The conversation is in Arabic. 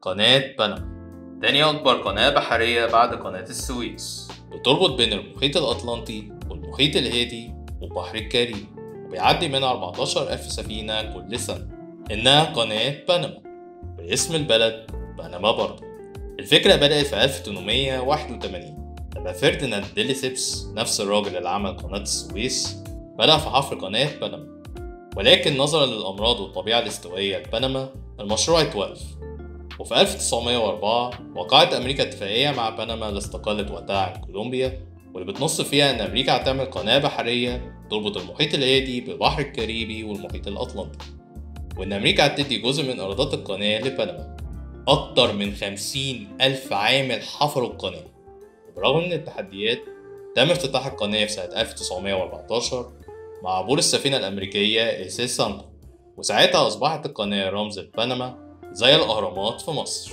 قناة بنما تاني أكبر قناة بحرية بعد قناة السويس، بتربط بين المحيط الأطلنطي والمحيط الهادي والبحر الكاريبي، وبيعدي منها 14,000 سفينة كل سنة. إنها قناة بنما باسم البلد بنما برضه. الفكرة بدأت في 1881 لما فرديناند دي ليسيبس، نفس الراجل اللي عمل قناة السويس، بدأ في حفر قناة بنما. ولكن نظرا للأمراض والطبيعة الاستوائية لبنما المشروع اتوقف. وفي 1904 وقعت أمريكا اتفاقية مع بنما اللي استقلت وقتها عن كولومبيا، واللي بتنص فيها إن أمريكا هتعمل قناة بحرية تربط المحيط الهادي بالبحر الكاريبي والمحيط الأطلنطي، وإن أمريكا هتدي جزء من إيرادات القناة لبنما. أكتر من 50,000 عامل حفروا القناة، وبرغم من التحديات تم افتتاح القناة في سنة 1914 مع عبور السفينة الأمريكية إيسيس سانكو، وساعتها أصبحت القناة رمز لبنما زي الأهرامات في مصر.